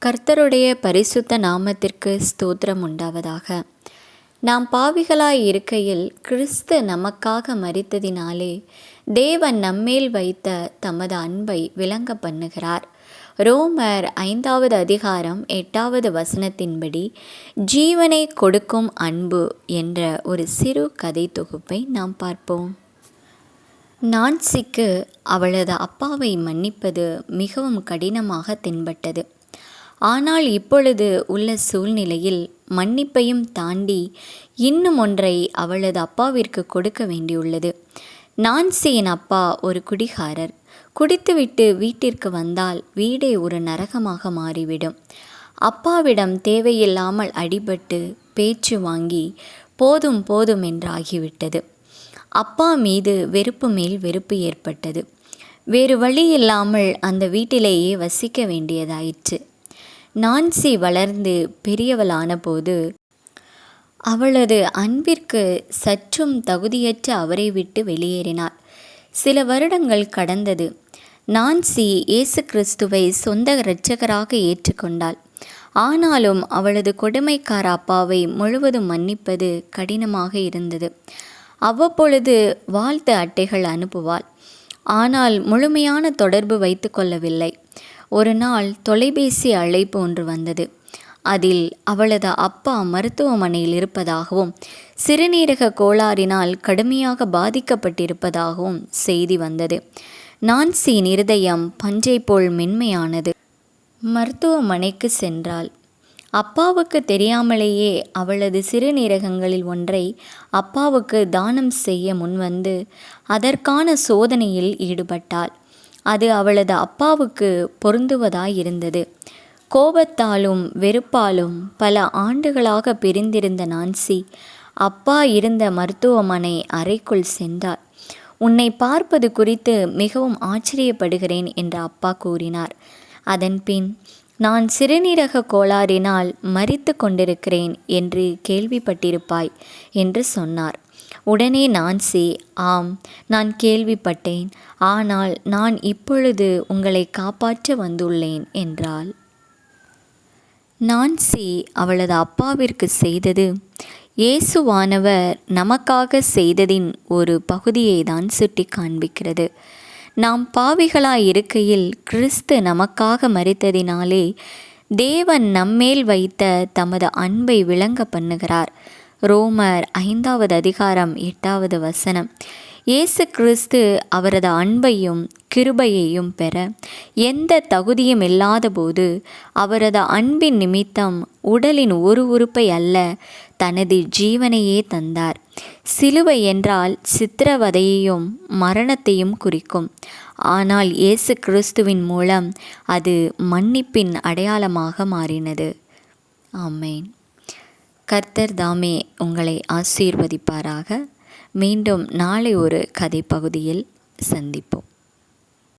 கர்த்தருடைய பரிசுத்த நாமத்திற்கு ஸ்தோத்திரம் உண்டாவதாக. நாம் பாவிகளாய் இருக்கையில் கிறிஸ்து நமக்காக மரித்ததினாலே தேவன் நம்மேல் வைத்த தமது அன்பை விளங்க பண்ணுகிறார். ரோமர் 5வது அதிகாரம் 8வது வசனத்தின்படி ஜீவனை கொடுக்கும் அன்பு என்ற ஒரு சிறு கதை தொகுப்பை நாம் பார்ப்போம். நான்சிக்கு அவளது அப்பாவை மன்னிப்பது மிகவும் கடினமாக தென்பட்டது. ஆனால் இப்பொழுது உள்ள சூழ்நிலையில் மன்னிப்பையும் தாண்டி இன்னும் ஒன்றை அவளது அப்பாவிற்கு கொடுக்க வேண்டியுள்ளது. நான்சியின் அப்பா ஒரு குடிகாரர். குடித்துவிட்டு வீட்டிற்கு வந்தால் வீடே ஒரு நரகமாக மாறிவிடும். அப்பாவிடம் தேவையில்லாமல் அடிபட்டு பேச்சு வாங்கி போதும் போதும் என்றாகிவிட்டது. அப்பா மீது வெறுப்பு மேல் வெறுப்பு ஏற்பட்டது. வேறு வழி இல்லாமல் அந்த வீட்டிலேயே வசிக்க வேண்டியதாயிற்று. நான்சி வளர்ந்து பெரியவளான போது அவளது அன்பிற்கு சற்றும் தகுதியற்ற அவரை விட்டு வெளியேறினார். சில வருடங்கள் கடந்தது. நான்சி இயேசு கிறிஸ்துவை சொந்த இரட்சகராக ஏற்றுக்கொண்டாள். ஆனாலும் அவளது கொடுமைக்கார அப்பாவை முழுவதும் மன்னிப்பது கடினமாக இருந்தது. அவ்வப்பொழுது வாழ்த்து அட்டைகள் அனுப்புவாள். ஆனால் முழுமையான தொடர்பு வைத்து கொள்ளவில்லை. ஒரு நாள் தொலைபேசி அழைப்பு ஒன்று வந்தது. அதில் அவளது அப்பா மருத்துவமனையில் இருப்பதாகவும் சிறுநீரக கோளாறினால் கடுமையாக பாதிக்கப்பட்டிருப்பதாகவும் செய்தி வந்தது. நான்சியின் இருதயம் பஞ்சை போல் மென்மையானது. மருத்துவமனைக்கு சென்றாள். அப்பாவுக்கு தெரியாமலேயே அவளது சிறுநீரகங்களில் ஒன்றை அப்பாவுக்கு தானம் செய்ய முன்வந்து அதற்கான சோதனையில் ஈடுபட்டாள். அது அவளது அப்பாவுக்கு பொருந்துவதாயிருந்தது. கோபத்தாலும் வெறுப்பாலும் பல ஆண்டுகளாக பிரிந்திருந்த நான்சி அப்பா இருந்த மருத்துவமனை அறைக்குள் சென்றார். உன்னை பார்ப்பது குறித்து மிகவும் ஆச்சரியப்படுகிறேன் என்று அப்பா கூறினார். அதன்பின் நான் சிறுநீரக கோளாறினால் மரித்து கொண்டிருக்கிறேன் என்று கேள்விப்பட்டிருப்பாய் என்று சொன்னார். உடனே நான்சி, ஆம், நான் கேள்விப்பட்டேன். ஆனால் நான் இப்பொழுது உங்களை காப்பாற்ற வந்துள்ளேன் என்றாள். நான்சி அவளது அப்பாவிற்கு செய்தது இயேசுவானவர் நமக்காக செய்ததின் ஒரு பகுதியை தான் சுட்டி காண்பிக்கிறது. நாம் பாவிகளாய் இருக்கையில் கிறிஸ்து நமக்காக மரித்ததினாலே தேவன் நம்மேல் வைத்த தமது அன்பை விளங்க பண்ணுகிறார். ரோமர் 5வது அதிகாரம் 8வது வசனம். இயேசு கிறிஸ்து அவரது அன்பையும் கிருபையையும் பெற எந்த தகுதியும் இல்லாத போது அவரது அன்பின் நிமித்தம் உடலின் ஒரு உறுப்பை அல்ல, தனது ஜீவனையே தந்தார். சிலுவை என்றால் சித்திரவதையையும் மரணத்தையும் குறிக்கும். ஆனால் இயேசு கிறிஸ்துவின் மூலம் அது மன்னிப்பின் அடையாளமாக மாறினது. ஆமென். கர்த்தர் தாமே உங்களை ஆசீர்வதிப்பாராக. மீண்டும் நாளை ஒரு கதை பகுதியில் சந்திப்போம்.